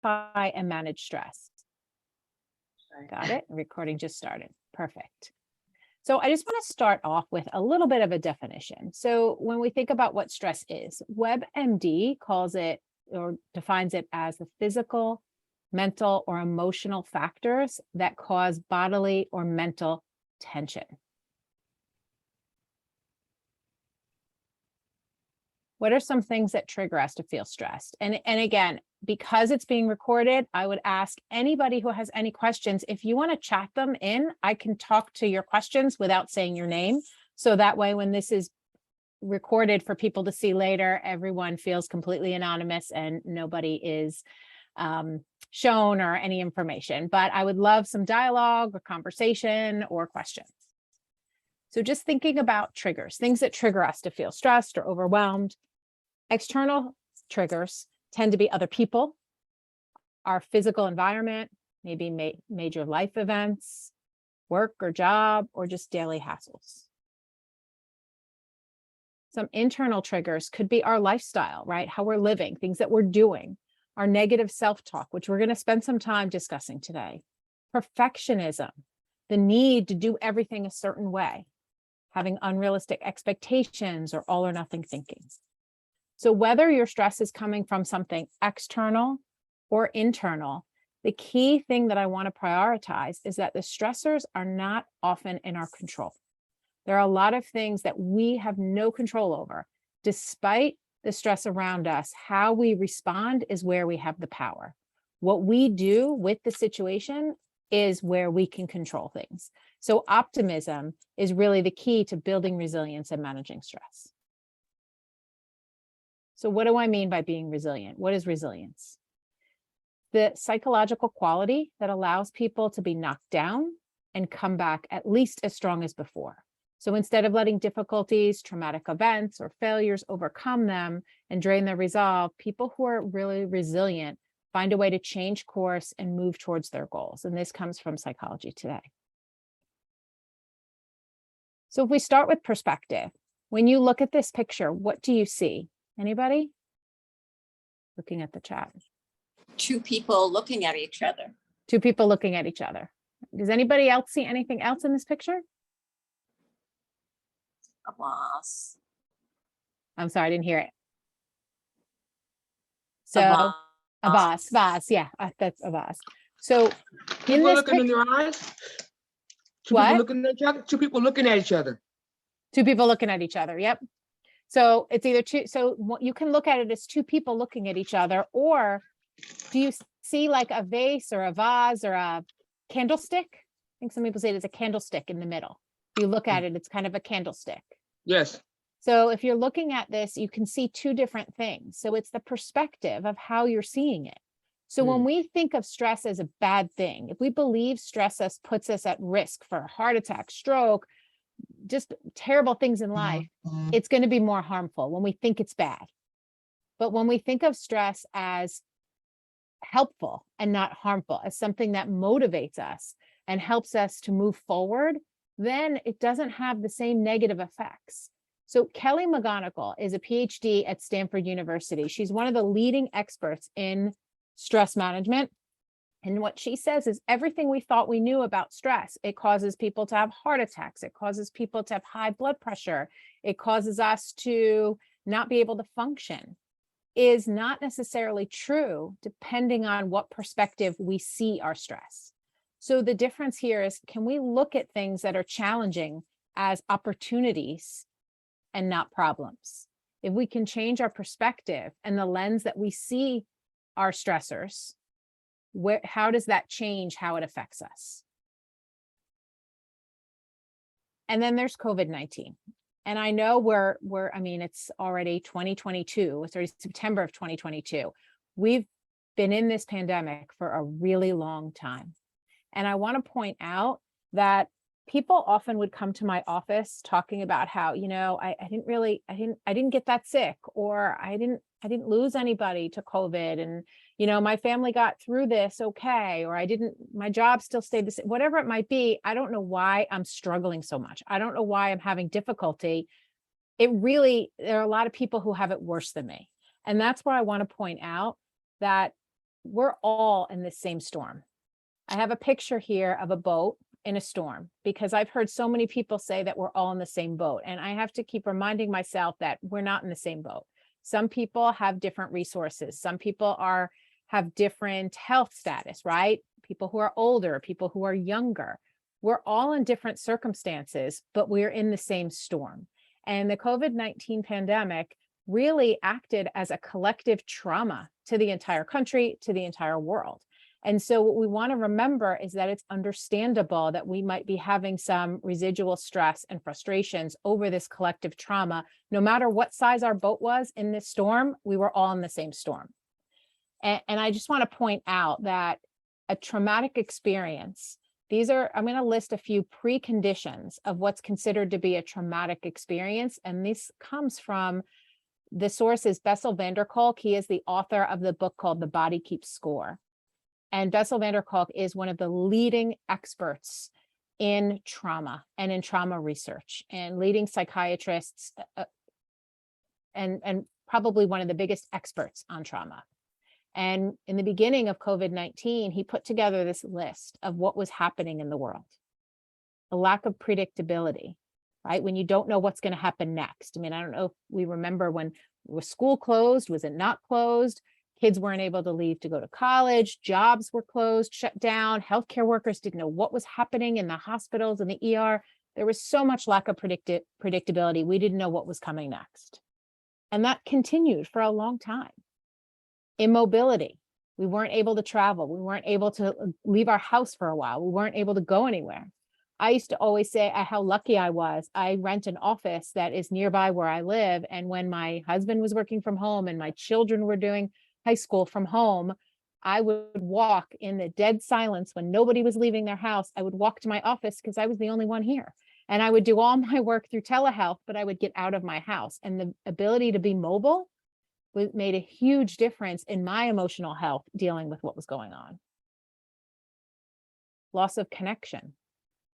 and manage stress. Got it? Recording just started. Perfect. So I just want to start off with a little bit of a definition. So when we think about what stress is, WebMD calls it or defines it as the physical, mental, or emotional factors that cause bodily or mental tension. What are some things that trigger us to feel stressed? And again, because it's being recorded, I would ask anybody who has any questions, if you want to chat them in, I can talk to your questions without saying your name. So that way, when this is recorded for people to see later, everyone feels completely anonymous and nobody is shown or any information. But I would love some dialogue or conversation or questions. So just thinking about triggers, things that trigger us to feel stressed or overwhelmed. External triggers tend to be other people, our physical environment, maybe major life events, work or job, or just daily hassles. Some internal triggers could be our lifestyle, right? How we're living, things that we're doing, our negative self-talk, which we're going to spend some time discussing today. Perfectionism, the need to do everything a certain way, having unrealistic expectations or all or nothing thinking. So whether your stress is coming from something external or internal, the key thing that I want to prioritize is that the stressors are not often in our control. There are a lot of things that we have no control over. Despite the stress around us, how we respond is where we have the power. What we do with the situation is where we can control things. So optimism is really the key to building resilience and managing stress. So what do I mean by being resilient? What is resilience? The psychological quality that allows people to be knocked down and come back at least as strong as before. So instead of letting difficulties, traumatic events, or failures overcome them and drain their resolve, people who are really resilient find a way to change course and move towards their goals. And this comes from Psychology Today. So if we start with perspective, when you look at this picture, what do you see? Anybody? Looking at the chat. Two people looking at each other. Two people looking at each other. Does anybody else see anything else in this picture? A boss. I'm sorry, I didn't hear it. So a boss, yeah, that's a boss. So people looking in their eyes. Two what? People looking at each other. Two people looking at each other. Two people looking at each other. Yep. So it's either two. So you can look at it as two people looking at each other, or do you see like a vase or a vase or a candlestick? I think some people say it's a candlestick in the middle. If you look at it, it's kind of a candlestick. Yes. So if you're looking at this, you can see two different things. So it's the perspective of how you're seeing it. So when we think of stress as a bad thing, if we believe stress puts us at risk for a heart attack, stroke, just terrible things in life, it's going to be more harmful when we think it's bad. But when we think of stress as helpful and not harmful, as something that motivates us and helps us to move forward, then it doesn't have the same negative effects. So Kelly McGonigal is a PhD at Stanford University. She's one of the leading experts in stress management. And what she says is everything we thought we knew about stress, it causes people to have heart attacks. It causes people to have high blood pressure. It causes us to not be able to function, is not necessarily true depending on what perspective we see our stress. So the difference here is, can we look at things that are challenging as opportunities and not problems? If we can change our perspective and the lens that we see our stressors, how does that change how it affects us? And then there's COVID-19. And I know it's already 2022, it's already September of 2022. We've been in this pandemic for a really long time. And I want to point out that people often would come to my office talking about how, I didn't get that sick, or I didn't lose anybody to COVID, and my family got through this okay, or my job still stayed the same, whatever it might be. I don't know why I'm struggling so much. I don't know why I'm having difficulty. There are a lot of people who have it worse than me. And that's where I want to point out that we're all in the same storm. I have a picture here of a boat in a storm because I've heard so many people say that we're all in the same boat. And I have to keep reminding myself that we're not in the same boat. Some people have different resources. Some people have different health status, right? People who are older, people who are younger. We're all in different circumstances, but we're in the same storm. And the COVID-19 pandemic really acted as a collective trauma to the entire country, to the entire world. And so what we want to remember is that it's understandable that we might be having some residual stress and frustrations over this collective trauma. No matter what size our boat was in this storm, we were all in the same storm. And I just want to point out that a traumatic experience, I'm going to list a few preconditions of what's considered to be a traumatic experience. And this comes from the source is Bessel van der Kolk. He is the author of the book called The Body Keeps Score. And Bessel van der Kolk is one of the leading experts in trauma and in trauma research, and leading psychiatrists and probably one of the biggest experts on trauma. And in the beginning of COVID-19, he put together this list of what was happening in the world. A lack of predictability, right? When you don't know what's going to happen next. I mean, I don't know if we remember when was school closed, was it not closed? Kids weren't able to leave to go to college, jobs were closed, shut down, healthcare workers didn't know what was happening in the hospitals and the ER. There was so much lack of predictability. We didn't know what was coming next. And that continued for a long time. Immobility. We weren't able to travel. We weren't able to leave our house for a while. We weren't able to go anywhere. I used to always say how lucky I was. I rent an office that is nearby where I live. And when my husband was working from home and my children were doing high school from home, I would walk in the dead silence when nobody was leaving their house. I would walk to my office because I was the only one here. And I would do all my work through telehealth, but I would get out of my house. And the ability to be mobile made a huge difference in my emotional health dealing with what was going on. Loss of connection.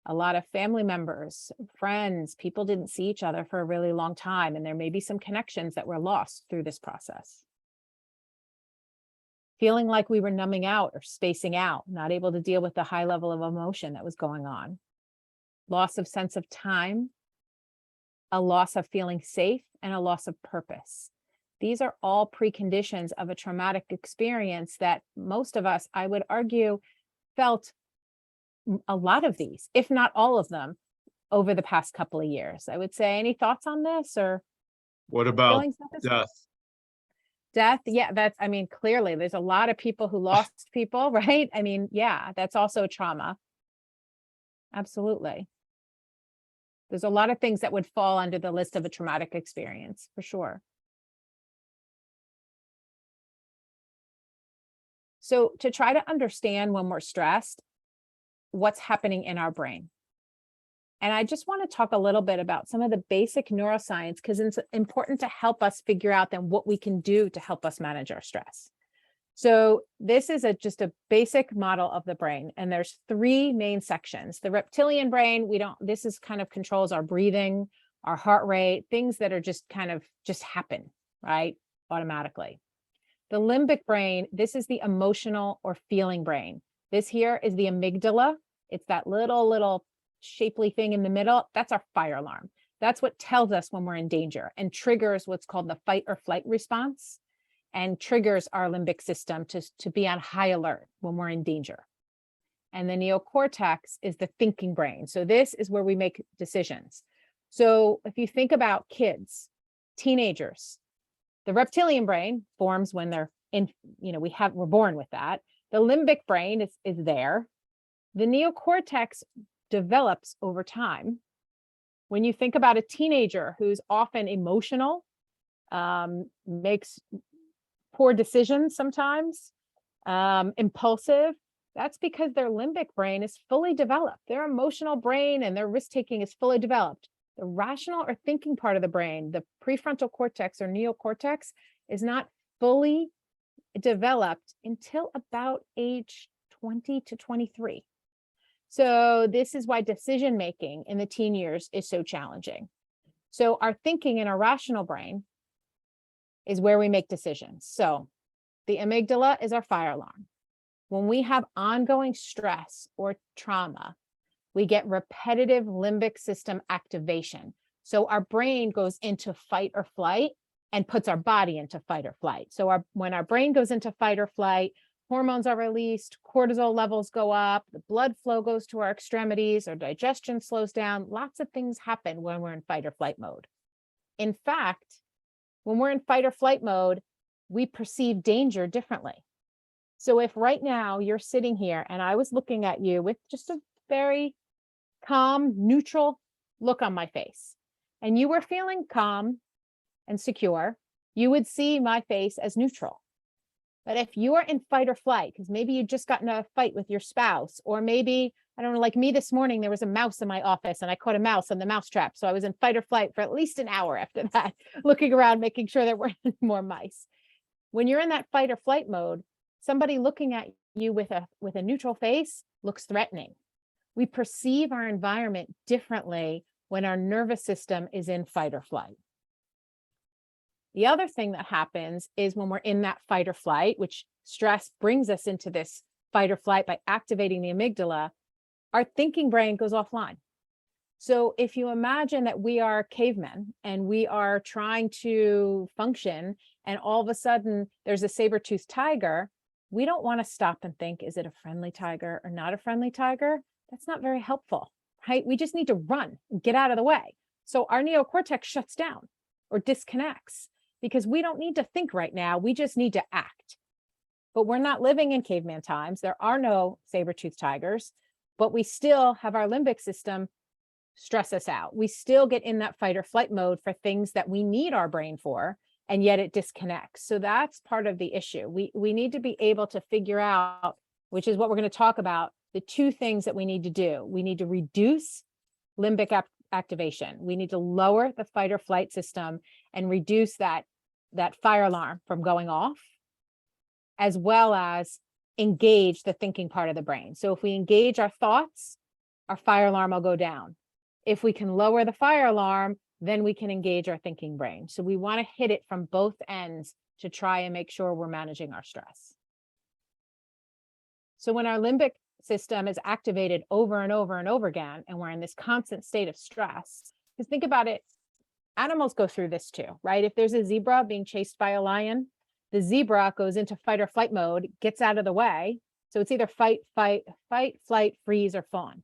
A lot of family members, friends, people didn't see each other for a really long time. And there may be some connections that were lost through this process. Feeling like we were numbing out or spacing out, not able to deal with the high level of emotion that was going on. Loss of sense of time, a loss of feeling safe, and a loss of purpose. These are all preconditions of a traumatic experience that most of us, I would argue, felt a lot of these, if not all of them, over the past couple of years. I would say, any thoughts on this, or what about feelings about this? death? Death, yeah, I mean, clearly there's a lot of people who lost people, right? I mean, yeah, that's also a trauma. Absolutely. There's a lot of things that would fall under the list of a traumatic experience, for sure. So to try to understand when we're stressed, what's happening in our brain. And I just want to talk a little bit about some of the basic neuroscience, because it's important to help us figure out then what we can do to help us manage our stress. So this is just a basic model of the brain. And there's three main sections. The reptilian brain, this is kind of controls our breathing, our heart rate, things that are just happen, right? Automatically. The limbic brain, this is the emotional or feeling brain. This here is the amygdala. It's that little shapely thing in the middle. That's our fire alarm. That's what tells us when we're in danger and triggers what's called the fight or flight response, and triggers our limbic system to be on high alert when we're in danger. And the neocortex is the thinking brain. So this is where we make decisions. So if you think about kids, teenagers, the reptilian brain forms when they're in, we're born with that. The limbic brain is there. The neocortex develops over time. When you think about a teenager who's often emotional, makes poor decisions sometimes, impulsive, that's because their limbic brain is fully developed. Their emotional brain and their risk-taking is fully developed. The rational or thinking part of the brain, the prefrontal cortex or neocortex, is not fully developed until about age 20 to 23. So this is why decision making in the teen years is so challenging. So our thinking in our rational brain is where we make decisions. So the amygdala is our fire alarm. When we have ongoing stress or trauma, we get repetitive limbic system activation. So our brain goes into fight or flight and puts our body into fight or flight. So when our brain goes into fight or flight, hormones are released, cortisol levels go up, the blood flow goes to our extremities, our digestion slows down. Lots of things happen when we're in fight or flight mode. In fact, when we're in fight or flight mode, we perceive danger differently. So if right now you're sitting here and I was looking at you with just a very calm, neutral look on my face, and you were feeling calm and secure, you would see my face as neutral. But if you are in fight or flight, because maybe you just got in a fight with your spouse, or maybe, I don't know, like me this morning, there was a mouse in my office and I caught a mouse on the mouse trap. So I was in fight or flight for at least an hour after that, looking around, making sure there weren't more mice. When you're in that fight or flight mode, somebody looking at you with a neutral face looks threatening. We perceive our environment differently when our nervous system is in fight or flight. The other thing that happens is when we're in that fight or flight, which stress brings us into this fight or flight by activating the amygdala, our thinking brain goes offline. So if you imagine that we are cavemen and we are trying to function, and all of a sudden there's a saber-toothed tiger, we don't want to stop and think, is it a friendly tiger or not a friendly tiger? That's not very helpful, right? We just need to run and get out of the way. So our neocortex shuts down or disconnects because we don't need to think right now. We just need to act. But we're not living in caveman times. There are no saber-toothed tigers, but we still have our limbic system stress us out. We still get in that fight or flight mode for things that we need our brain for, and yet it disconnects. So that's part of the issue. We need to be able to figure out, which is what we're going to talk about, the two things that we need to do. We need to reduce limbic activation. We need to lower the fight or flight system and reduce that fire alarm from going off, as well as engage the thinking part of the brain. So if we engage our thoughts, our fire alarm will go down. If we can lower the fire alarm, then we can engage our thinking brain. So we want to hit it from both ends to try and make sure we're managing our stress. So when our limbic system is activated over and over and over again, and we're in this constant state of stress, because think about it, animals go through this too, right? If there's a zebra being chased by a lion, the zebra goes into fight or flight mode, gets out of the way. So it's either fight, flight, freeze, or fawn.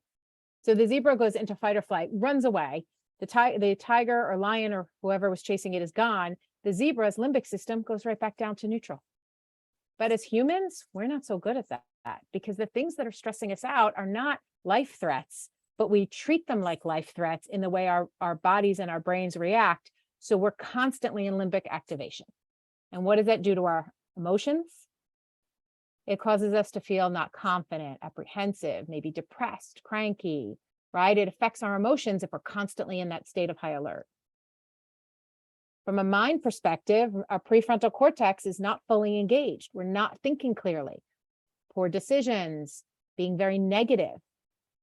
So the zebra goes into fight or flight, runs away. The tiger or lion or whoever was chasing it is gone. The zebra's limbic system goes right back down to neutral. But as humans, we're not so good at that because the things that are stressing us out are not life threats, but we treat them like life threats in the way our bodies and our brains react. So we're constantly in limbic activation. And what does that do to our emotions? It causes us to feel not confident, apprehensive, maybe depressed, cranky, right? It affects our emotions if we're constantly in that state of high alert. From a mind perspective, our prefrontal cortex is not fully engaged. We're not thinking clearly. Poor decisions, being very negative,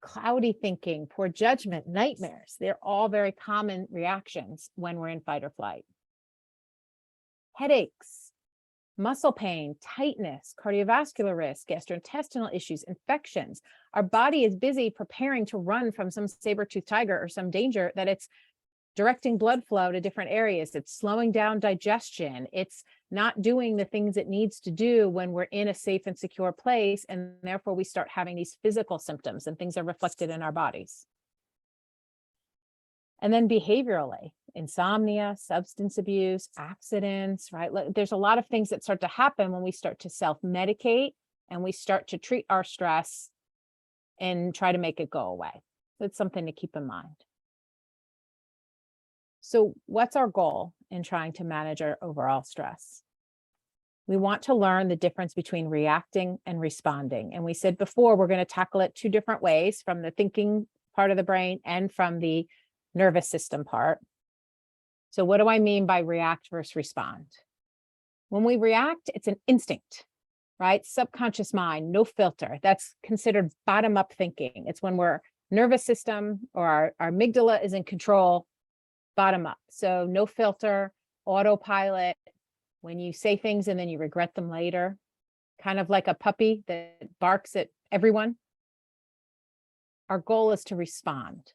cloudy thinking, poor judgment, nightmares. They're all very common reactions when we're in fight or flight. Headaches, muscle pain, tightness, cardiovascular risk, gastrointestinal issues, infections. Our body is busy preparing to run from some saber-toothed tiger or some danger that it's directing blood flow to different areas. It's slowing down digestion. It's not doing the things it needs to do when we're in a safe and secure place. And therefore we start having these physical symptoms and things are reflected in our bodies. And then behaviorally, insomnia, substance abuse, accidents, right? There's a lot of things that start to happen when we start to self-medicate and we start to treat our stress and try to make it go away. That's something to keep in mind. So what's our goal in trying to manage our overall stress? We want to learn the difference between reacting and responding. And we said before, we're going to tackle it two different ways, from the thinking part of the brain and from the nervous system part. So what do I mean by react versus respond? When we react, it's an instinct, right? Subconscious mind, no filter. That's considered bottom-up thinking. It's when we're nervous system or our amygdala is in control, bottom up. So no filter, autopilot, when you say things and then you regret them later, kind of like a puppy that barks at everyone. Our goal is to respond.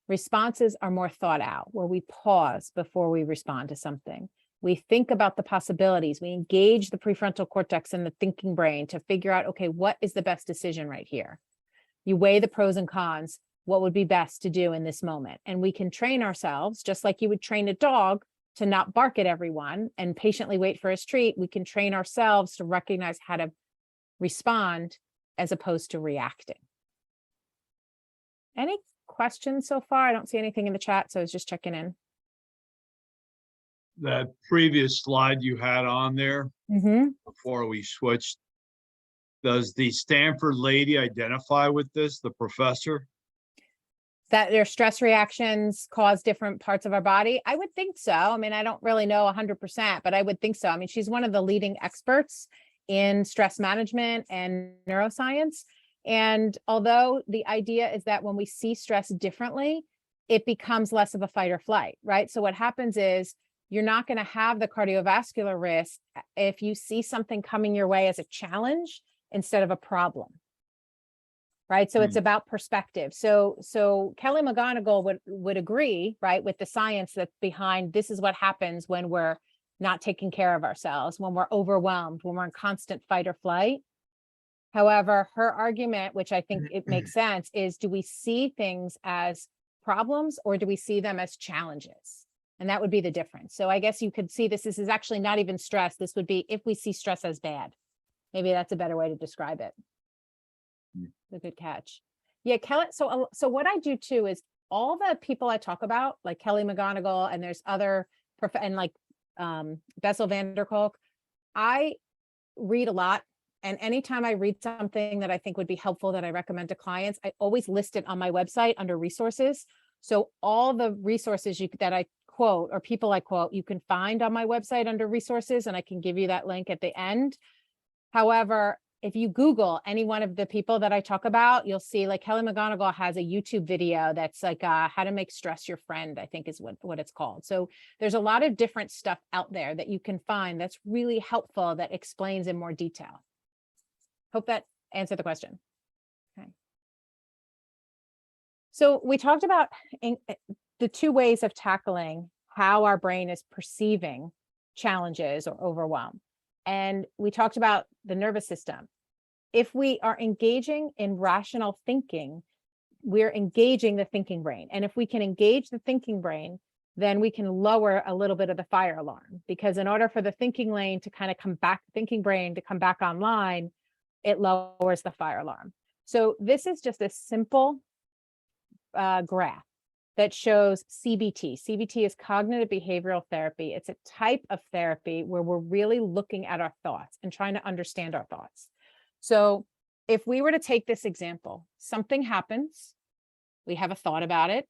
Responses are more thought out, where we pause before we respond to something. We think about the possibilities. We engage the prefrontal cortex and the thinking brain to figure out, okay, what is the best decision right here? You weigh the pros and cons. What would be best to do in this moment? And we can train ourselves, just like you would train a dog to not bark at everyone and patiently wait for his treat. We can train ourselves to recognize how to respond as opposed to reacting. Any questions so far? I don't see anything in the chat, so I was just checking in. That previous slide you had on there before we switched, does the Stanford lady identify with this, the professor? That their stress reactions cause different parts of our body? I would think so. I mean, I don't really know 100%, but I would think so. I mean, she's one of the leading experts in stress management and neuroscience. And although the idea is that when we see stress differently, it becomes less of a fight or flight, right? So what happens is you're not going to have the cardiovascular risk if you see something coming your way as a challenge instead of a problem. Right. So it's about perspective. So Kelly McGonigal would agree, right, with the science that's behind this is what happens when we're not taking care of ourselves, when we're overwhelmed, when we're in constant fight or flight. However, her argument, which I think it makes sense, is do we see things as problems or do we see them as challenges? And that would be the difference. So I guess you could see this is actually not even stress. This would be if we see stress as bad. Maybe that's a better way to describe it. A good catch. Yeah, Kelly. So what I do too is all the people I talk about, like Kelly McGonigal, and there's other and like Bessel van der Kolk, I read a lot. And anytime I read something that I think would be helpful that I recommend to clients, I always list it on my website under resources. So all the resources that I quote or people I quote, you can find on my website under resources, and I can give you that link at the end. However, if you Google any one of the people that I talk about, you'll see like Kelly McGonigal has a YouTube video that's like how to make stress your friend, I think is what it's called. So there's a lot of different stuff out there that you can find that's really helpful that explains in more detail. Hope that answered the question. Okay. So we talked about the two ways of tackling how our brain is perceiving challenges or overwhelm. And we talked about the nervous system. If we are engaging in rational thinking, we're engaging the thinking brain. And if we can engage the thinking brain, then we can lower a little bit of the fire alarm, because in order for the thinking brain to come back online, it lowers the fire alarm. So this is just a simple graph that shows CBT. CBT is cognitive behavioral therapy. It's a type of therapy where we're really looking at our thoughts and trying to understand our thoughts. So if we were to take this example, something happens, we have a thought about it,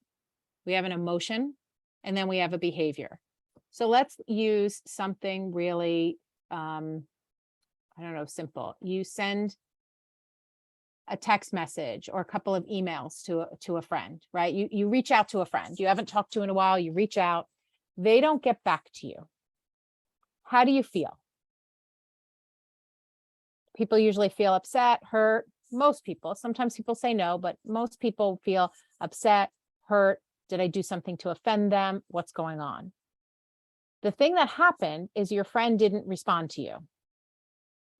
we have an emotion, and then we have a behavior. So let's use something really, simple. You send a text message or a couple of emails to a friend, right? You reach out to a friend you haven't talked to in a while, you reach out, they don't get back to you. How do you feel? People usually feel upset, hurt. Most people, sometimes people say no, but most people feel upset, hurt. Did I do something to offend them? What's going on? The thing that happened is your friend didn't respond to you.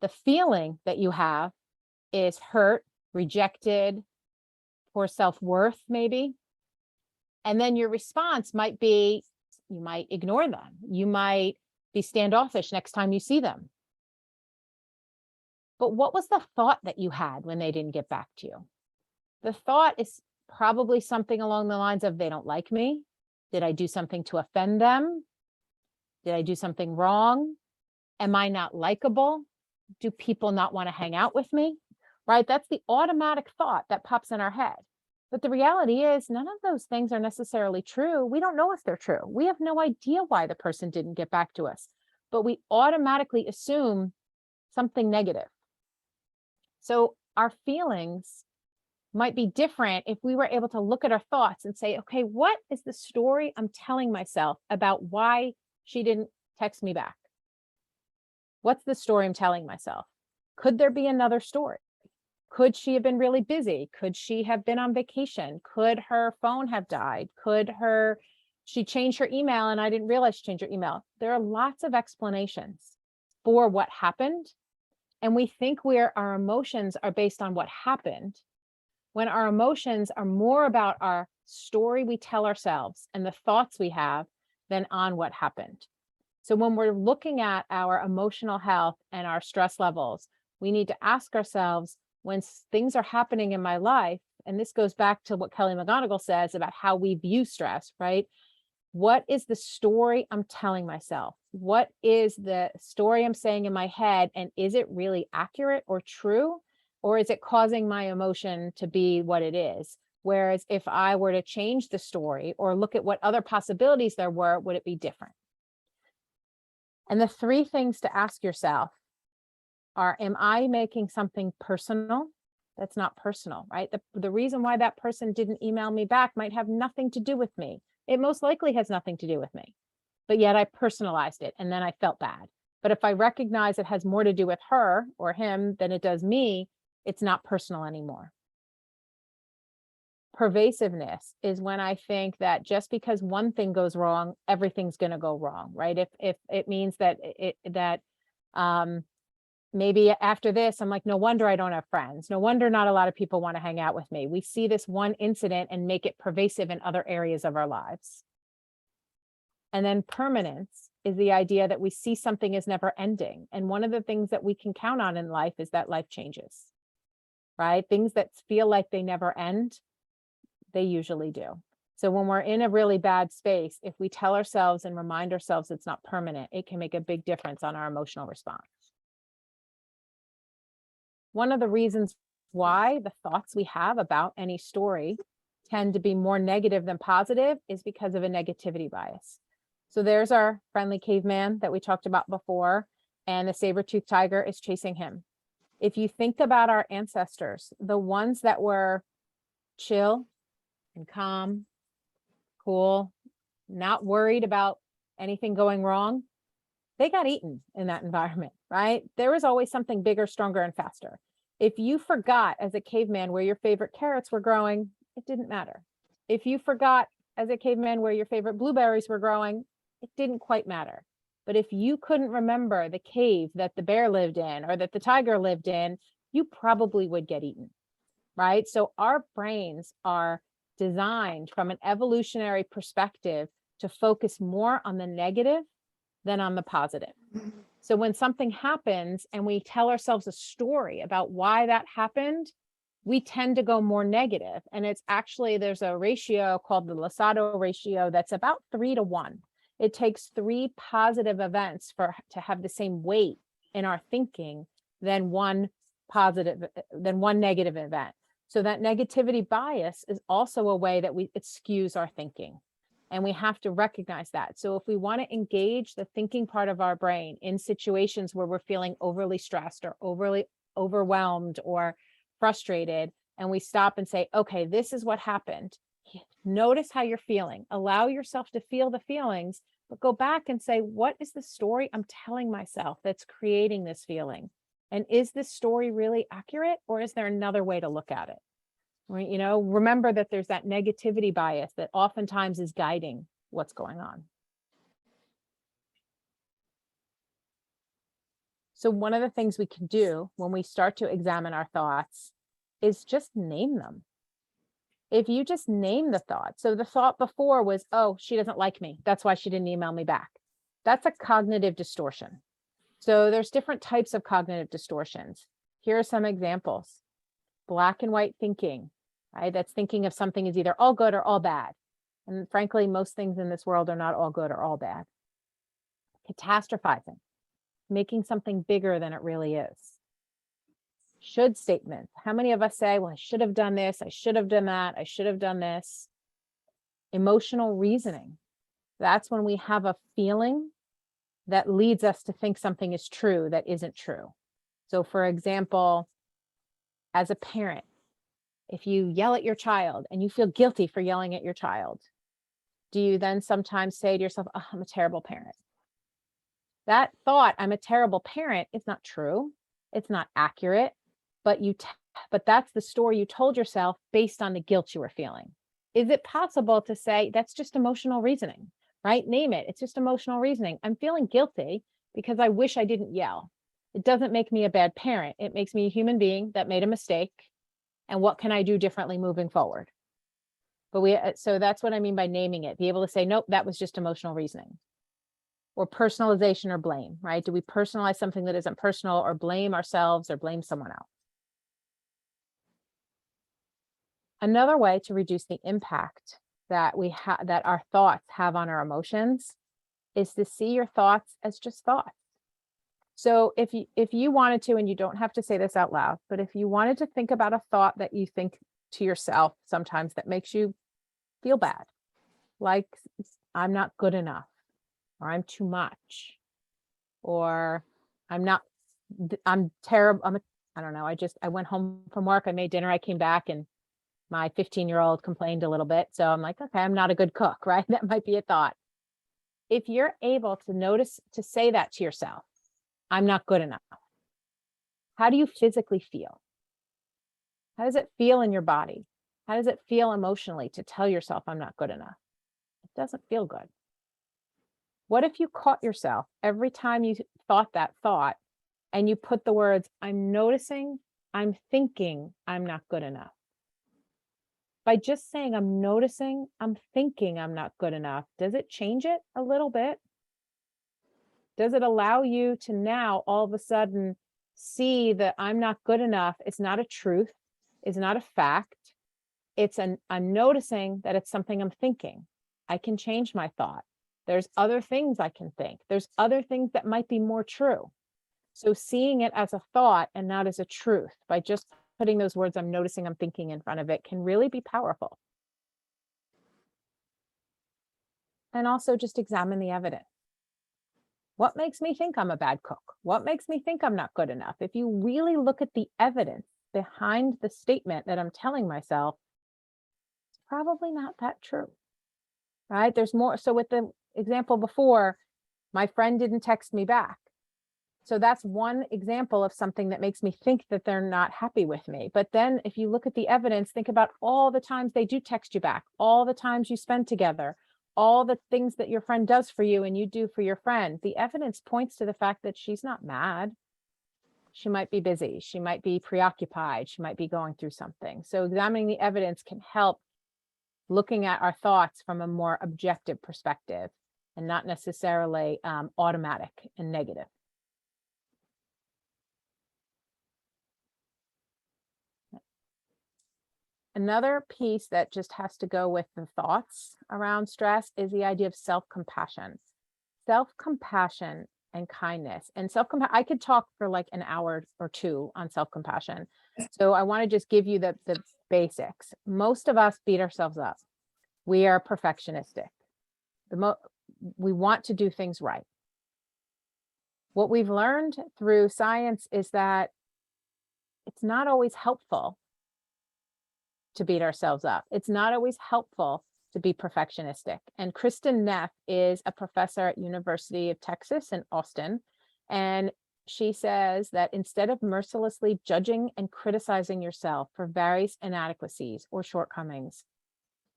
The feeling that you have is hurt, rejected, poor self-worth, maybe. And then your response might be, you might ignore them. You might be standoffish next time you see them. But what was the thought that you had when they didn't get back to you? The thought is probably something along the lines of, they don't like me. Did I do something to offend them? Did I do something wrong? Am I not likable? Do people not want to hang out with me? Right? That's the automatic thought that pops in our head. But the reality is none of those things are necessarily true. We don't know if they're true. We have no idea why the person didn't get back to us, but we automatically assume something negative. So our feelings might be different if we were able to look at our thoughts and say, okay, what is the story I'm telling myself about why she didn't text me back? What's the story I'm telling myself? Could there be another story? Could she have been really busy? Could she have been on vacation? Could her phone have died? She changed her email and I didn't realize she changed her email? There are lots of explanations for what happened. And we think our emotions are based on what happened, when our emotions are more about our story we tell ourselves and the thoughts we have than on what happened. So when we're looking at our emotional health and our stress levels, we need to ask ourselves, when things are happening in my life, and this goes back to what Kelly McGonigal says about how we view stress, right? What is the story I'm telling myself? What is the story I'm saying in my head? And is it really accurate or true? Or is it causing my emotion to be what it is? Whereas if I were to change the story or look at what other possibilities there were, would it be different? And the three things to ask yourself are, am I making something personal that's not personal, right? The reason why that person didn't email me back might have nothing to do with me. It most likely has nothing to do with me, but yet I personalized it and then I felt bad. But if I recognize it has more to do with her or him than it does me, it's not personal anymore. Pervasiveness is when I think that just because one thing goes wrong, everything's going to go wrong, right? If it means that maybe after this, I'm like, no wonder I don't have friends. No wonder not a lot of people want to hang out with me. We see this one incident and make it pervasive in other areas of our lives. And then permanence is the idea that we see something as never ending. And one of the things that we can count on in life is that life changes, right? Things that feel like they never end, they usually do. So when we're in a really bad space, if we tell ourselves and remind ourselves it's not permanent, it can make a big difference on our emotional response. One of the reasons why the thoughts we have about any story tend to be more negative than positive is because of a negativity bias. So there's our friendly caveman that we talked about before, and the saber-toothed tiger is chasing him. If you think about our ancestors, the ones that were chill and calm, cool, not worried about anything going wrong, they got eaten in that environment, right? There was always something bigger, stronger, and faster. If you forgot as a caveman where your favorite carrots were growing, it didn't matter. If you forgot as a caveman where your favorite blueberries were growing, it didn't quite matter. But if you couldn't remember the cave that the bear lived in or that the tiger lived in, you probably would get eaten, right? So our brains are designed from an evolutionary perspective to focus more on the negative than on the positive. So when something happens and we tell ourselves a story about why that happened, we tend to go more negative. And it's actually, there's a ratio called the Losado ratio that's about 3 to 1. It takes 3 positive events to have the same weight in our thinking than one negative event. So that negativity bias is also a way that it skews our thinking. And we have to recognize that. So if we want to engage the thinking part of our brain in situations where we're feeling overly stressed or overly overwhelmed or frustrated, and we stop and say, okay, this is what happened. Notice how you're feeling. Allow yourself to feel the feelings, but go back and say, what is the story I'm telling myself that's creating this feeling? And is this story really accurate, or is there another way to look at it? You know, remember that there's that negativity bias that oftentimes is guiding what's going on. So one of the things we can do when we start to examine our thoughts is just name them. If you just name the thought. So the thought before was, oh, she doesn't like me. That's why she didn't email me back. That's a cognitive distortion. So there's different types of cognitive distortions. Here are some examples. Black and white thinking. Right? That's thinking of something as either all good or all bad. And frankly, most things in this world are not all good or all bad. Catastrophizing, making something bigger than it really is. Should statements. How many of us say, well, I should have done this, I should have done that, I should have done this. Emotional reasoning. That's when we have a feeling that leads us to think something is true that isn't true. So for example, as a parent, if you yell at your child and you feel guilty for yelling at your child, do you then sometimes say to yourself, oh, I'm a terrible parent? That thought, I'm a terrible parent, is not true. It's not accurate, but but that's the story you told yourself based on the guilt you were feeling. Is it possible to say that's just emotional reasoning, right? Name it. It's just emotional reasoning. I'm feeling guilty because I wish I didn't yell. It doesn't make me a bad parent. It makes me a human being that made a mistake. And what can I do differently moving forward? But so that's what I mean by naming it. Be able to say, nope, that was just emotional reasoning. Or personalization or blame, right? Do we personalize something that isn't personal, or blame ourselves or blame someone else? Another way to reduce the impact that that our thoughts have on our emotions is to see your thoughts as just thoughts. So if you wanted to, and you don't have to say this out loud, but if you wanted to think about a thought that you think to yourself sometimes that makes you feel bad, like I'm not good enough, or I'm too much, or I'm terrible. I don't know. I went home from work, I made dinner, I came back, and my 15-year-old complained a little bit. So I'm like, okay, I'm not a good cook, right? That might be a thought. If you're able to notice, to say that to yourself, I'm not good enough. How do you physically feel? How does it feel in your body? How does it feel emotionally to tell yourself I'm not good enough? It doesn't feel good. What if you caught yourself every time you thought that thought and you put the words, I'm noticing, I'm thinking I'm not good enough? By just saying, I'm noticing, I'm thinking I'm not good enough, does it change it a little bit? Does it allow you to now all of a sudden see that I'm not good enough? It's not a truth, it's not a fact. I'm noticing that it's something I'm thinking. I can change my thought. There's other things I can think. There's other things that might be more true. So seeing it as a thought and not as a truth, by just putting those words, I'm noticing, I'm thinking, in front of it, can really be powerful. And also just examine the evidence. What makes me think I'm a bad cook? What makes me think I'm not good enough? If you really look at the evidence behind the statement that I'm telling myself, it's probably not that true, right? There's more. So with the example before, my friend didn't text me back. So that's one example of something that makes me think that they're not happy with me. But then if you look at the evidence, think about all the times they do text you back, all the times you spend together, all the things that your friend does for you and you do for your friend. The evidence points to the fact that she's not mad. She might be busy. She might be preoccupied. She might be going through something. So examining the evidence can help looking at our thoughts from a more objective perspective and not necessarily automatic and negative. Another piece that just has to go with the thoughts around stress is the idea of self-compassion. Self-compassion and kindness. And self-compassion, I could talk for like an hour or two on self-compassion. So I want to just give you the basics. Most of us beat ourselves up. We are perfectionistic. We want to do things right. What we've learned through science is that it's not always helpful to beat ourselves up. It's not always helpful to be perfectionistic. And Kristen Neff is a professor at University of Texas in Austin. And she says that instead of mercilessly judging and criticizing yourself for various inadequacies or shortcomings,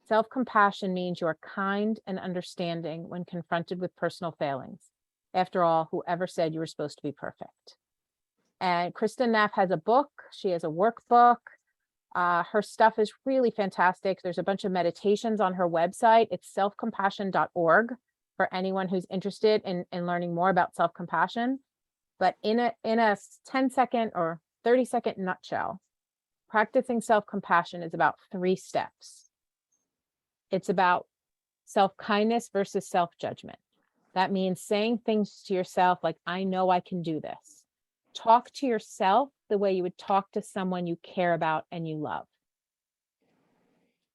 self-compassion means you are kind and understanding when confronted with personal failings. After all, whoever said you were supposed to be perfect? And Kristen Neff has a book. She has a workbook. Her stuff is really fantastic. There's a bunch of meditations on her website. It's selfcompassion.org for anyone who's interested in learning more about self-compassion. But in a 10-second or 30-second nutshell, practicing self-compassion is about 3 steps. It's about self-kindness versus self-judgment. That means saying things to yourself like, I know I can do this. Talk to yourself the way you would talk to someone you care about and you love.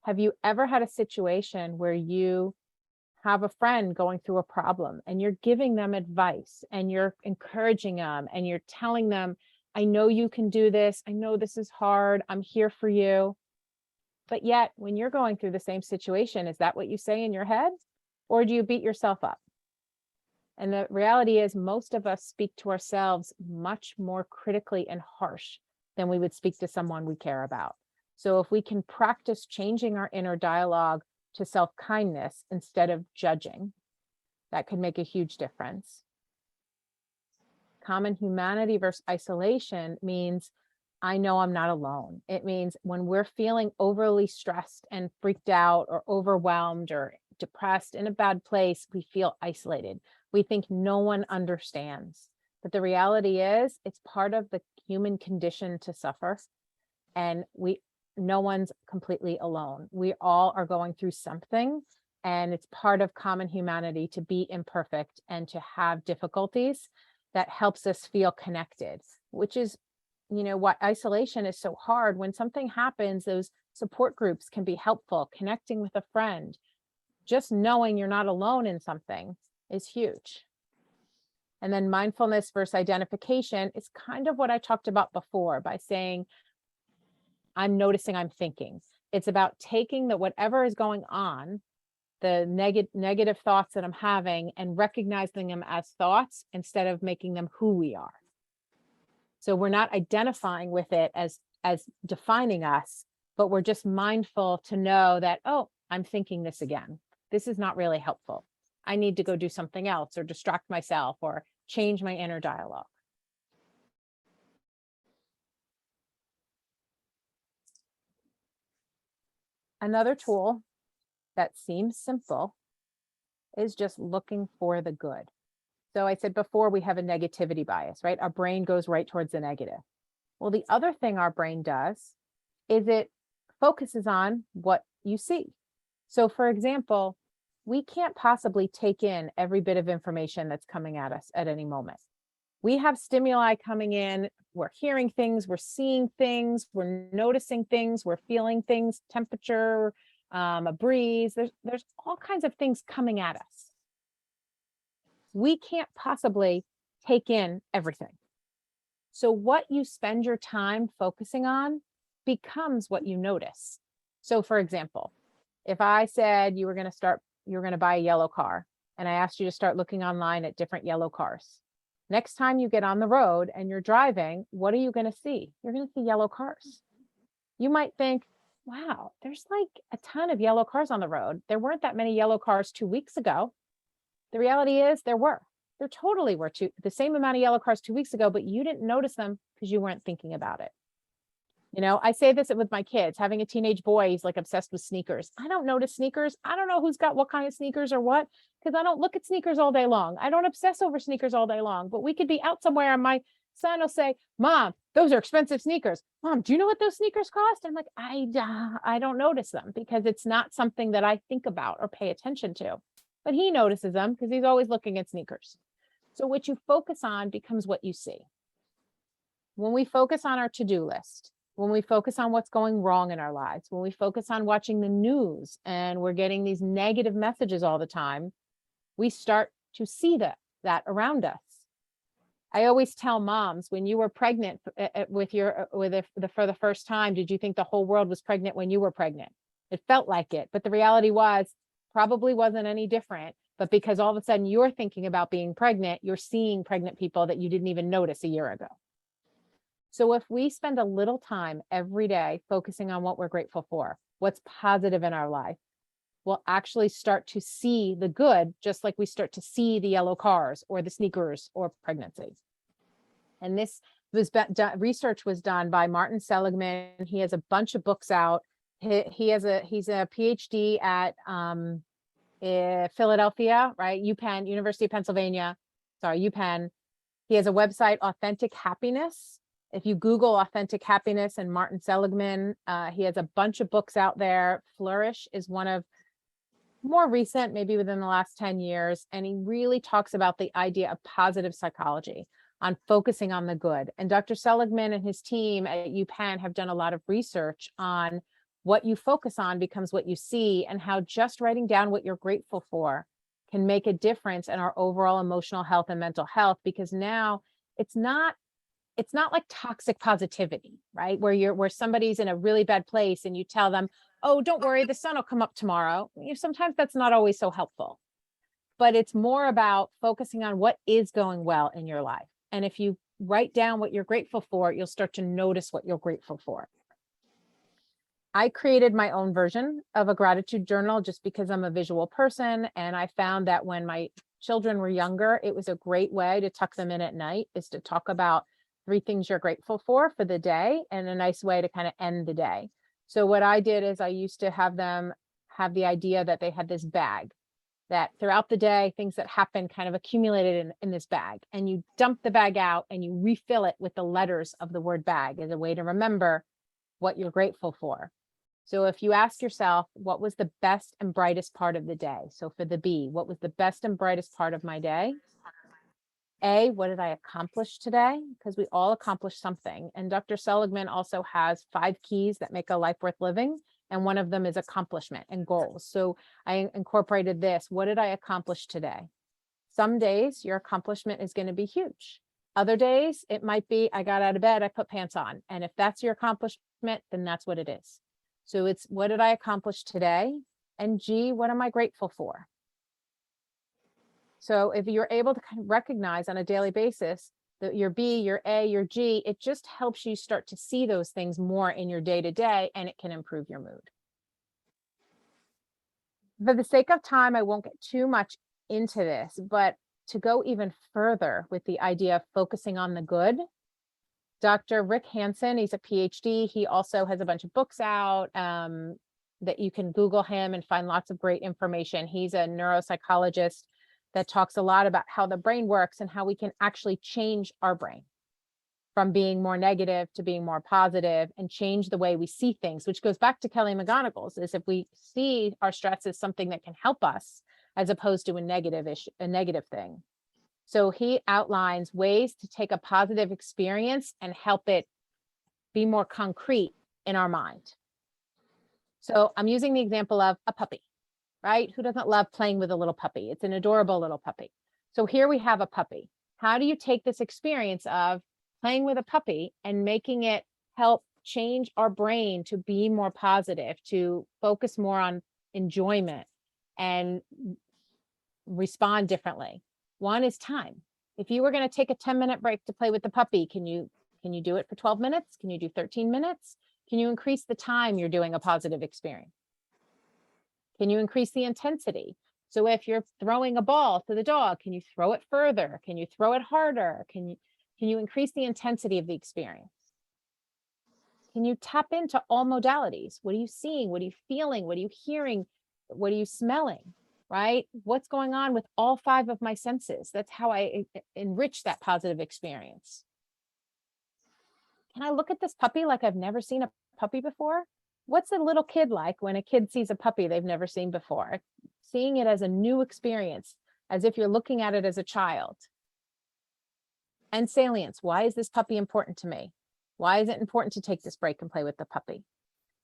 Have you ever had a situation where you have a friend going through a problem and you're giving them advice and you're encouraging them and you're telling them, I know you can do this. I know this is hard. I'm here for you. But yet when you're going through the same situation, is that what you say in your head? Or do you beat yourself up? And the reality is most of us speak to ourselves much more critically and harsh than we would speak to someone we care about. So if we can practice changing our inner dialogue to self-kindness instead of judging, that could make a huge difference. Common humanity versus isolation means I know I'm not alone. It means when we're feeling overly stressed and freaked out or overwhelmed or depressed in a bad place, we feel isolated. We think no one understands. But the reality is it's part of the human condition to suffer. And no one's completely alone. We all are going through something, and it's part of common humanity to be imperfect and to have difficulties. That helps us feel connected, which is, what isolation is so hard. When something happens, those support groups can be helpful. Connecting with a friend, just knowing you're not alone in something is huge. And then mindfulness versus identification is kind of what I talked about before by saying, I'm noticing I'm thinking. It's about taking whatever is going on, the negative thoughts that I'm having, and recognizing them as thoughts instead of making them who we are. So we're not identifying with it as defining us, but we're just mindful to know that, oh, I'm thinking this again. This is not really helpful. I need to go do something else or distract myself or change my inner dialogue. Another tool that seems simple is just looking for the good. So I said before, we have a negativity bias, right? Our brain goes right towards the negative. Well, the other thing our brain does is it focuses on what you see. So for example, we can't possibly take in every bit of information that's coming at us at any moment. We have stimuli coming in, we're hearing things, we're seeing things, we're noticing things, we're feeling things, temperature, a breeze, there's all kinds of things coming at us. We can't possibly take in everything. So what you spend your time focusing on becomes what you notice. So for example, if I said you were going to buy a yellow car, and I asked you to start looking online at different yellow cars. Next time you get on the road and you're driving, what are you going to see? You're going to see yellow cars. You might think, wow, there's like a ton of yellow cars on the road. There weren't that many yellow cars 2 weeks ago. The reality is there totally were the same amount of yellow cars 2 weeks ago, but you didn't notice them because you weren't thinking about it. I say this with my kids, having a teenage boy, he's like obsessed with sneakers. I don't notice sneakers. I don't know who's got what kind of sneakers or what, because I don't look at sneakers all day long. I don't obsess over sneakers all day long, but we could be out somewhere and my son will say, Mom, those are expensive sneakers. Mom, do you know what those sneakers cost? I'm like, I don't notice them because it's not something that I think about or pay attention to, but he notices them because he's always looking at sneakers. So what you focus on becomes what you see. When we focus on our to-do list, when we focus on what's going wrong in our lives, when we focus on watching the news and we're getting these negative messages all the time, we start to see that around us. I always tell moms, when you were pregnant for the first time, did you think the whole world was pregnant when you were pregnant? It felt like it, but the reality was probably wasn't any different. But because all of a sudden you're thinking about being pregnant, you're seeing pregnant people that you didn't even notice a year ago. So if we spend a little time every day focusing on what we're grateful for, what's positive in our life, we'll actually start to see the good, just like we start to see the yellow cars or the sneakers or pregnancy. And this research was done by Martin Seligman. He has a bunch of books out. He's a PhD at Philadelphia, right? UPenn, University of Pennsylvania. Sorry, UPenn. He has a website, Authentic Happiness. If you Google Authentic Happiness and Martin Seligman, he has a bunch of books out there. Flourish is one of more recent, maybe within the last 10 years. And he really talks about the idea of positive psychology, on focusing on the good. And Dr. Seligman and his team at UPenn have done a lot of research on what you focus on becomes what you see, and how just writing down what you're grateful for can make a difference in our overall emotional health and mental health, because now it's not like toxic positivity, right? Where somebody's in a really bad place and you tell them, oh, don't worry, the sun will come up tomorrow. Sometimes that's not always so helpful. but it's more about focusing on what is going well in your life. And if you write down what you're grateful for, you'll start to notice what you're grateful for. I created my own version of a gratitude journal just because I'm a visual person. And I found that when my children were younger, it was a great way to tuck them in at night, is to talk about 3 things you're grateful for the day, and a nice way to kind of end the day. So what I did is I used to have them have the idea that they had this bag, that throughout the day, things that happen kind of accumulated in this bag, and you dump the bag out and you refill it with the letters of the word bag as a way to remember what you're grateful for. So if you ask yourself, what was the best and brightest part of the day? So for the B, what was the best and brightest part of my day? A, what did I accomplish today? Because we all accomplish something. And Dr. Seligman also has 5 keys that make a life worth living. And one of them is accomplishment and goals. So I incorporated this. What did I accomplish today? Some days your accomplishment is going to be huge. Other days it might be, I got out of bed, I put pants on. And if that's your accomplishment, then that's what it is. So it's, what did I accomplish today? And G, what am I grateful for? So if you're able to kind of recognize on a daily basis that your B, your A, your G, it just helps you start to see those things more in your day-to-day, and it can improve your mood. For the sake of time, I won't get too much into this, but to go even further with the idea of focusing on the good, Dr. Rick Hansen, he's a PhD. He also has a bunch of books out that you can Google him and find lots of great information. He's a neuropsychologist that talks a lot about how the brain works and how we can actually change our brain from being more negative to being more positive, and change the way we see things, which goes back to Kelly McGonigal's, is if we see our stress as something that can help us as opposed to a negative thing. So he outlines ways to take a positive experience and help it be more concrete in our mind. So I'm using the example of a puppy, right? Who doesn't love playing with a little puppy? It's an adorable little puppy. So here we have a puppy. How do you take this experience of playing with a puppy and making it help change our brain to be more positive, to focus more on enjoyment and respond differently? One is time. If you were going to take a 10-minute break to play with the puppy, can you do it for 12 minutes? Can you do 13 minutes? Can you increase the time you're doing a positive experience? Can you increase the intensity? So if you're throwing a ball to the dog, can you throw it further? Can you throw it harder? Can you increase the intensity of the experience? Can you tap into all modalities? What are you seeing? What are you feeling? What are you hearing? What are you smelling? Right? What's going on with all 5 of my senses? That's how I enrich that positive experience. Can I look at this puppy like I've never seen a puppy before? What's a little kid like when a kid sees a puppy they've never seen before? Seeing it as a new experience, as if you're looking at it as a child. And salience. Why is this puppy important to me? Why is it important to take this break and play with the puppy?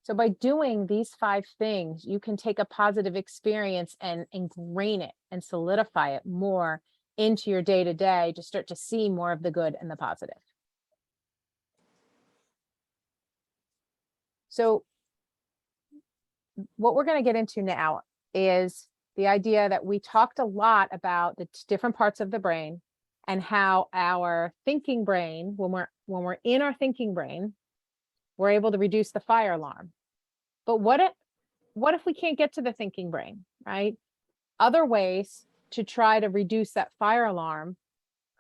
So by doing these 5 things, you can take a positive experience and ingrain it and solidify it more into your day-to-day to start to see more of the good and the positive. So what we're going to get into now is the idea that we talked a lot about the different parts of the brain and how our thinking brain, when we're in our thinking brain, we're able to reduce the fire alarm. But what if we can't get to the thinking brain, right? Other ways to try to reduce that fire alarm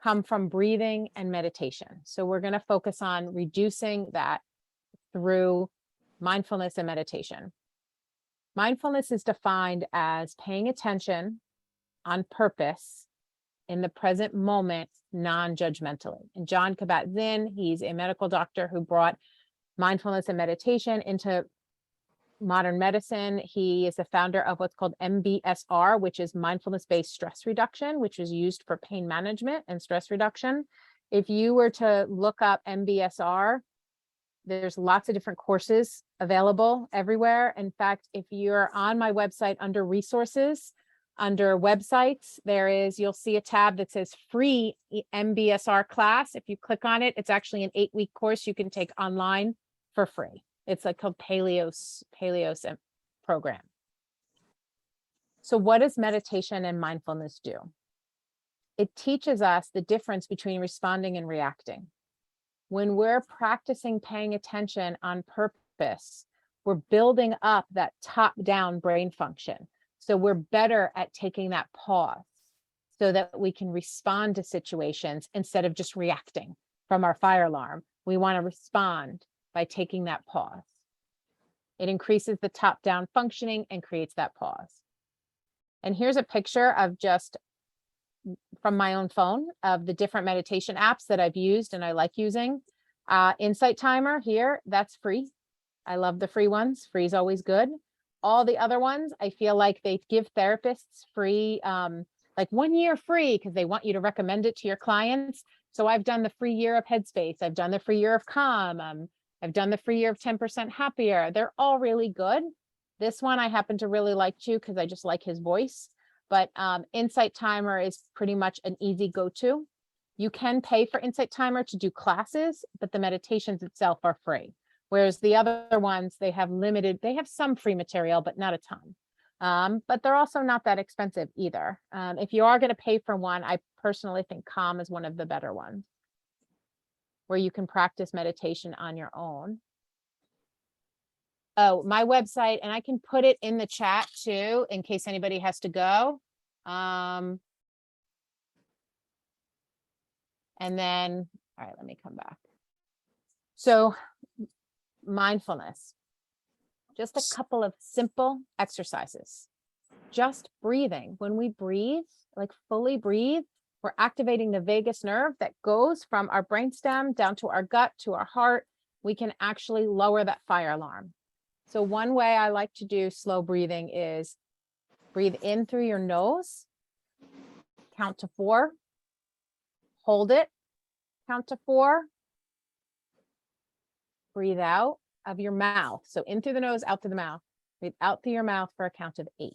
come from breathing and meditation. So we're going to focus on reducing that through mindfulness and meditation. Mindfulness is defined as paying attention on purpose in the present moment, non-judgmentally. And John Kabat-Zinn, he's a medical doctor who brought mindfulness and meditation into modern medicine. He is the founder of what's called MBSR, which is mindfulness-based stress reduction, which is used for pain management and stress reduction. If you were to look up MBSR, there's lots of different courses available everywhere. In fact, if you're on my website under resources, under websites, you'll see a tab that says free MBSR class. If you click on it, it's actually an 8-week course you can take online for free. It's like called Paleos program. So what does meditation and mindfulness do? It teaches us the difference between responding and reacting. When we're practicing paying attention on purpose, we're building up that top-down brain function. So we're better at taking that pause so that we can respond to situations instead of just reacting from our fire alarm. We want to respond by taking that pause. It increases the top-down functioning and creates that pause. And here's a picture of just from my own phone of the different meditation apps that I've used and I like using. Insight Timer here, that's free. I love the free ones. Free is always good. All the other ones, I feel like they give therapists free, like 1 year free because they want you to recommend it to your clients. So I've done the free year of Headspace. I've done the free year of Calm. I've done the free year of 10% Happier. They're all really good. This one I happen to really like too because I just like his voice. But Insight Timer is pretty much an easy go-to. You can pay for Insight Timer to do classes, but the meditations itself are free. Whereas the other ones, they have some free material, but not a ton. But they're also not that expensive either. If you are going to pay for one, I personally think Calm is one of the better ones, where you can practice meditation on your own. Oh, my website, and I can put it in the chat too, in case anybody has to go. And then, all right, let me come back. So mindfulness, just a couple of simple exercises, just breathing. When we breathe, like fully breathe, we're activating the vagus nerve that goes from our brainstem down to our gut, to our heart. We can actually lower that fire alarm. So one way I like to do slow breathing is breathe in through your nose, count to 4, hold it, count to 4, breathe out of your mouth. So in through the nose, out through the mouth, breathe out through your mouth for a count of 8.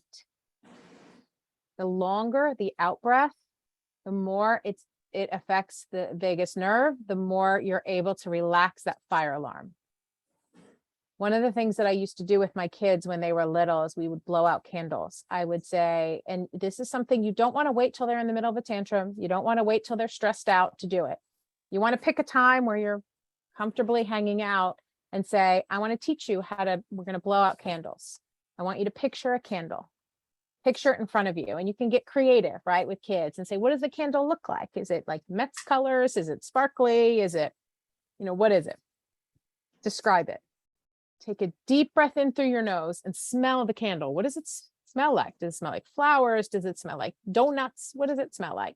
The longer the out breath, the more it affects the vagus nerve, the more you're able to relax that fire alarm. One of the things that I used to do with my kids when they were little is we would blow out candles. I would say, and this is something you don't want to wait till they're in the middle of a tantrum. You don't want to wait till they're stressed out to do it. You want to pick a time where you're comfortably hanging out and say, I want to teach you we're going to blow out candles. I want you to picture a candle. Picture it in front of you, and you can get creative, right, with kids and say, what does the candle look like? Is it like Mets colors? Is it sparkly? Is it, what is it? Describe it. Take a deep breath in through your nose and smell the candle. What does it smell like? Does it smell like flowers? Does it smell like donuts? What does it smell like?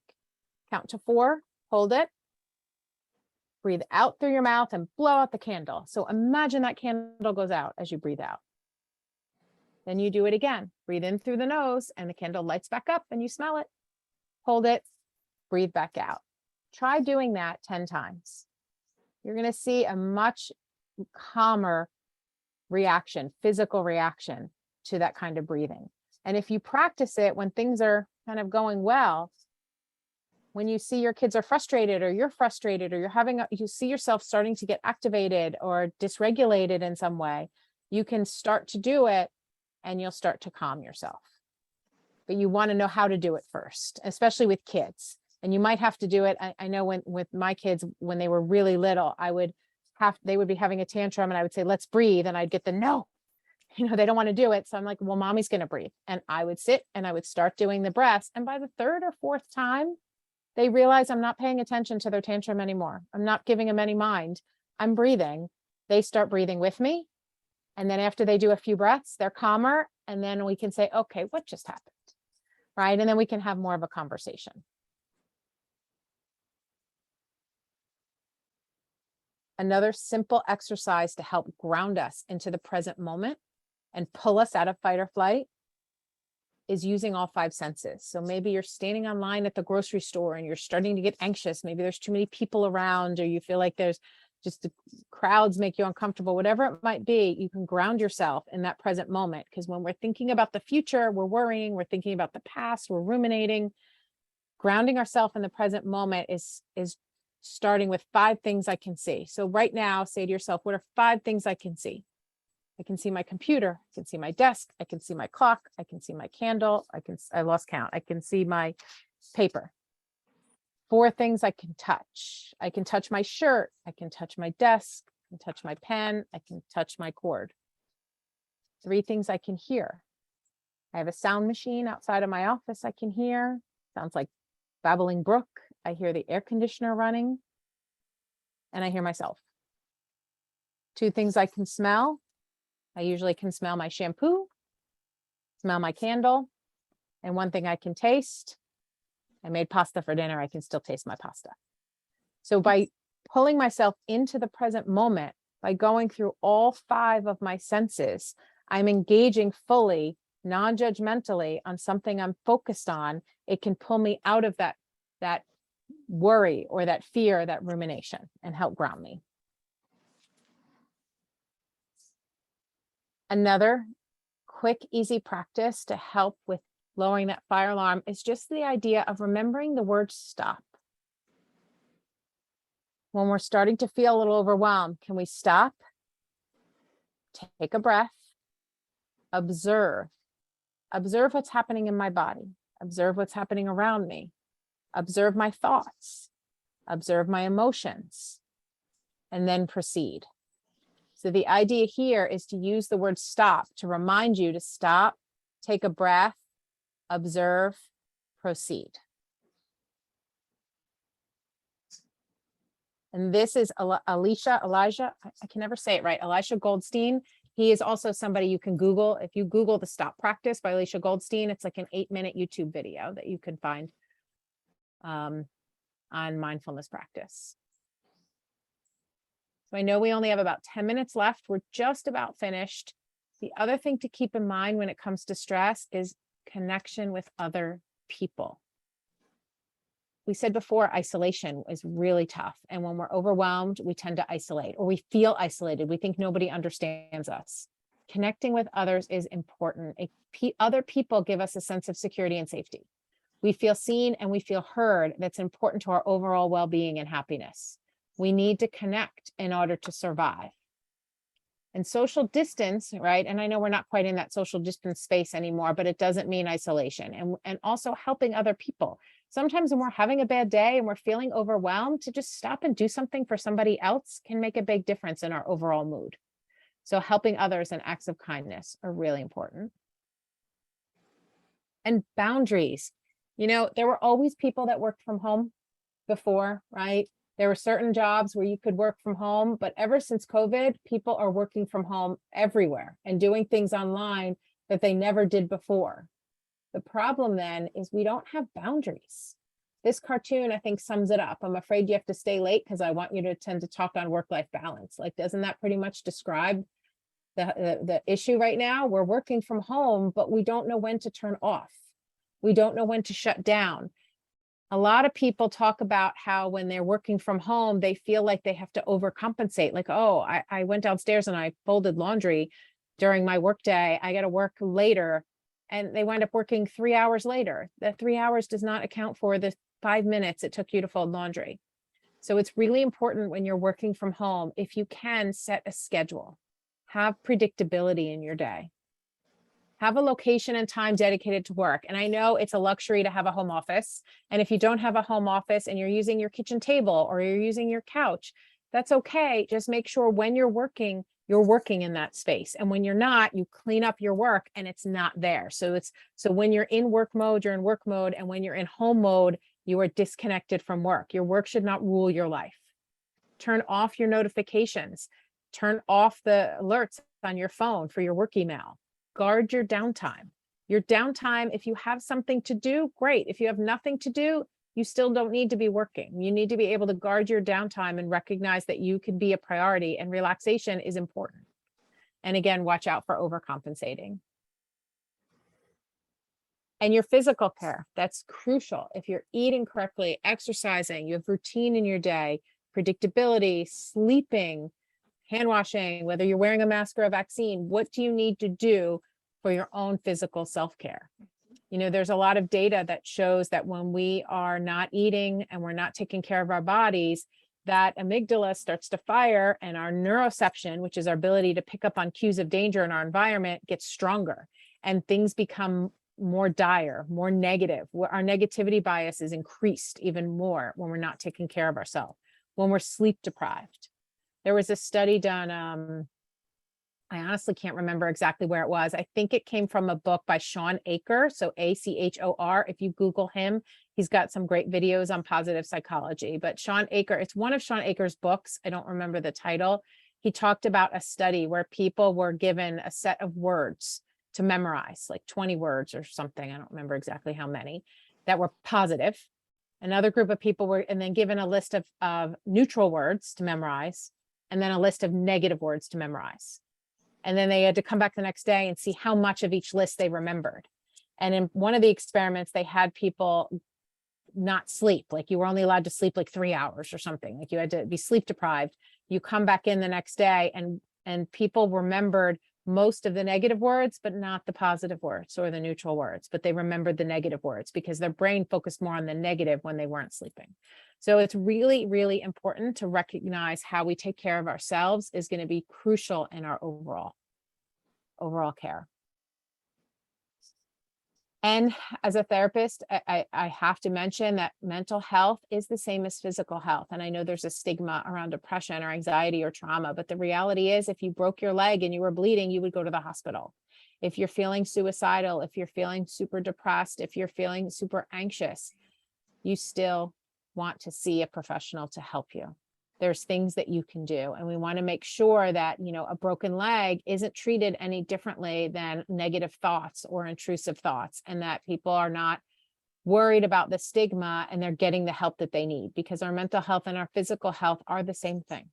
Count to 4, hold it. Breathe out through your mouth and blow out the candle. So imagine that candle goes out as you breathe out. Then you do it again. Breathe in through the nose and the candle lights back up and you smell it. Hold it, breathe back out. Try doing that 10 times. You're going to see a much calmer reaction, physical reaction to that kind of breathing. And if you practice it when things are kind of going well, when you see your kids are frustrated or you're frustrated or you see yourself starting to get activated or dysregulated in some way, you can start to do it and you'll start to calm yourself. But you want to know how to do it first, especially with kids. And you might have to do it. I know with my kids, when they were really little, they would be having a tantrum and I would say, let's breathe. And I'd get the no, they don't want to do it. So I'm like, well, mommy's going to breathe. And I would sit and I would start doing the breaths. And by the 3rd or 4th time, they realize I'm not paying attention to their tantrum anymore. I'm not giving them any mind. I'm breathing. They start breathing with me. And then after they do a few breaths, they're calmer. And then we can say, okay, what just happened? Right. And then we can have more of a conversation. Another simple exercise to help ground us into the present moment and pull us out of fight or flight is using all 5 senses. So maybe you're standing in line at the grocery store and you're starting to get anxious. Maybe there's too many people around, or you feel like there's just the crowds make you uncomfortable, whatever it might be. You can ground yourself in that present moment, because when we're thinking about the future, we're worrying, we're thinking about the past, we're ruminating. Grounding ourselves in the present moment is starting with 5 things I can see. So right now, say to yourself, what are 5 things I can see? I can see my computer, I can see my desk, I can see my clock, I can see my candle, I lost count. I can see my paper. 4 things I can touch. I can touch my shirt, I can touch my desk, I can touch my pen, I can touch my cord. 3 things I can hear. I have a sound machine outside of my office I can hear. Sounds like babbling brook. I hear the air conditioner running, and I hear myself. 2 things I can smell. I usually can smell my shampoo, smell my candle, and 1 thing I can taste. I made pasta for dinner. I can still taste my pasta. So by pulling myself into the present moment, by going through all 5 of my senses, I'm engaging fully, non-judgmentally on something I'm focused on. It can pull me out of that worry or that fear, that rumination, and help ground me. Another quick, easy practice to help with lowering that fire alarm is just the idea of remembering the word stop. When we're starting to feel a little overwhelmed, can we stop? Take a breath, observe. Observe what's happening in my body. Observe what's happening around me. Observe my thoughts. Observe my emotions, and then proceed. So the idea here is to use the word stop to remind you to stop, take a breath, observe, proceed. And this is Elijah, I can never say it right, Elisha Goldstein. He is also somebody you can Google. If you Google the stop practice by Elisha Goldstein, it's like an 8-minute YouTube video that you can find on mindfulness practice. So I know we only have about 10 minutes left. We're just about finished. The other thing to keep in mind when it comes to stress is connection with other people. We said before, isolation is really tough. And when we're overwhelmed, we tend to isolate, or we feel isolated. We think nobody understands us. Connecting with others is important. Other people give us a sense of security and safety. We feel seen and we feel heard. That's important to our overall well-being and happiness. We need to connect in order to survive. And social distance, right? And I know we're not quite in that social distance space anymore, but it doesn't mean isolation. And also helping other people. Sometimes when we're having a bad day and we're feeling overwhelmed, to just stop and do something for somebody else can make a big difference in our overall mood. So helping others and acts of kindness are really important. And boundaries. You know, there were always people that worked from home before, right? There were certain jobs where you could work from home, but ever since COVID, people are working from home everywhere and doing things online that they never did before. The problem then is we don't have boundaries. This cartoon, I think, sums it up. I'm afraid you have to stay late because I want you to attend to talk on work-life balance. Like, doesn't that pretty much describe the issue right now? We're working from home, but we don't know when to turn off. We don't know when to shut down. A lot of people talk about how when they're working from home, they feel like they have to overcompensate. Like, oh, I went downstairs and I folded laundry during my workday. I got to work later. And they wind up working 3 hours later. The 3 hours does not account for the 5 minutes it took you to fold laundry. So it's really important when you're working from home, if you can, set a schedule. Have predictability in your day. Have a location and time dedicated to work. And I know it's a luxury to have a home office. And if you don't have a home office and you're using your kitchen table or you're using your couch, that's okay. Just make sure when you're working in that space. And when you're not, you clean up your work and it's not there. So when you're in work mode, you're in work mode. And when you're in home mode, you are disconnected from work. Your work should not rule your life. Turn off your notifications. Turn off the alerts on your phone for your work email. Guard your downtime. Your downtime, if you have something to do, great. If you have nothing to do, you still don't need to be working. You need to be able to guard your downtime and recognize that you can be a priority, and relaxation is important. And again, watch out for overcompensating. And your physical care, that's crucial. If you're eating correctly, exercising, you have routine in your day, predictability, sleeping, hand washing, whether you're wearing a mask or a vaccine, what do you need to do for your own physical self-care? You know, there's a lot of data that shows that when we are not eating and we're not taking care of our bodies, that amygdala starts to fire and our neuroception, which is our ability to pick up on cues of danger in our environment, gets stronger and things become more dire, more negative. Our negativity bias is increased even more when we're not taking care of ourselves, when we're sleep deprived. There was a study done, I honestly can't remember exactly where it was. I think it came from a book by Sean Achor. So Achor. If you Google him, he's got some great videos on positive psychology. But Sean Achor, it's one of Sean Achor's books. I don't remember the title. He talked about a study where people were given a set of words to memorize, like 20 words or something. I don't remember exactly how many that were positive. Another group of people were, and then given a list of neutral words to memorize, and then a list of negative words to memorize. And then they had to come back the next day and see how much of each list they remembered. And in one of the experiments, they had people not sleep. Like you were only allowed to sleep like 3 hours or something. Like you had to be sleep deprived. You come back in the next day and people remembered most of the negative words, but not the positive words or the neutral words, but they remembered the negative words because their brain focused more on the negative when they weren't sleeping. So it's really, really important to recognize how we take care of ourselves is going to be crucial in our overall care. And as a therapist, I have to mention that mental health is the same as physical health. And I know there's a stigma around depression or anxiety or trauma, but the reality is if you broke your leg and you were bleeding, you would go to the hospital. If you're feeling suicidal, if you're feeling super depressed, if you're feeling super anxious, you still want to see a professional to help you. There's things that you can do. And we want to make sure that, you know, a broken leg isn't treated any differently than negative thoughts or intrusive thoughts, and that people are not worried about the stigma and they're getting the help that they need, because our mental health and our physical health are the same thing.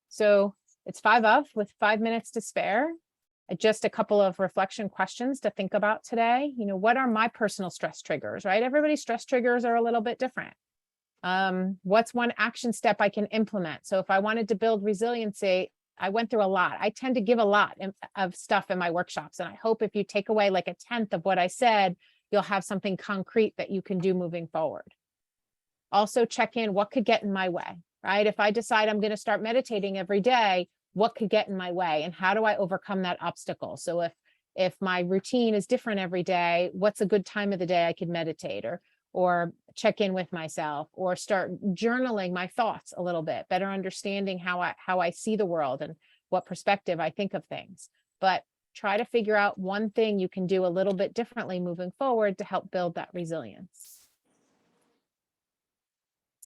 So it's 5 with 5 minutes to spare. Just a couple of reflection questions to think about today. You know, what are my personal stress triggers, right? Everybody's stress triggers are a little bit different. What's one action step I can implement? So if I wanted to build resiliency, I went through a lot. I tend to give a lot of stuff in my workshops. And I hope if you take away like 1/10 of what I said, you'll have something concrete that you can do moving forward. Also check in, what could get in my way, right? If I decide I'm going to start meditating every day, what could get in my way and how do I overcome that obstacle? So if my routine is different every day, what's a good time of the day I could meditate or check in with myself, or start journaling my thoughts a little bit, better understanding how I see the world and what perspective I think of things. But try to figure out one thing you can do a little bit differently moving forward to help build that resilience.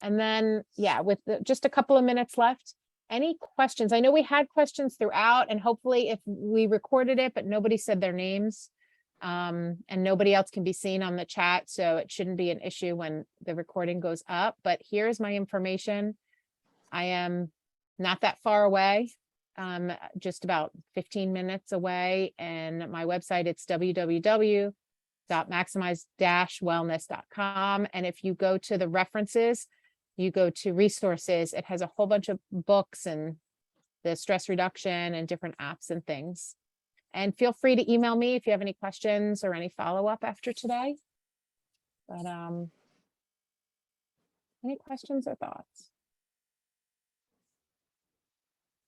And then, yeah, with just a couple of minutes left, any questions? I know we had questions throughout, and hopefully if we recorded it, but nobody said their names. And nobody else can be seen on the chat, so it shouldn't be an issue when the recording goes up. But here's my information. I am not that far away, just about 15 minutes away, and my website, it's www.maximize-wellness.com. And if you go to the references, you go to resources, it has a whole bunch of books and the stress reduction and different apps and things. And feel free to email me if you have any questions or any follow-up after today. But any questions or thoughts?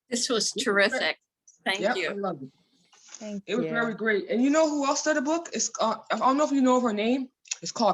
This was terrific. Thank Yep, I you. love it. Thank It was you. very great. And you know who else said the book? It's I don't know if you know of her name. It's called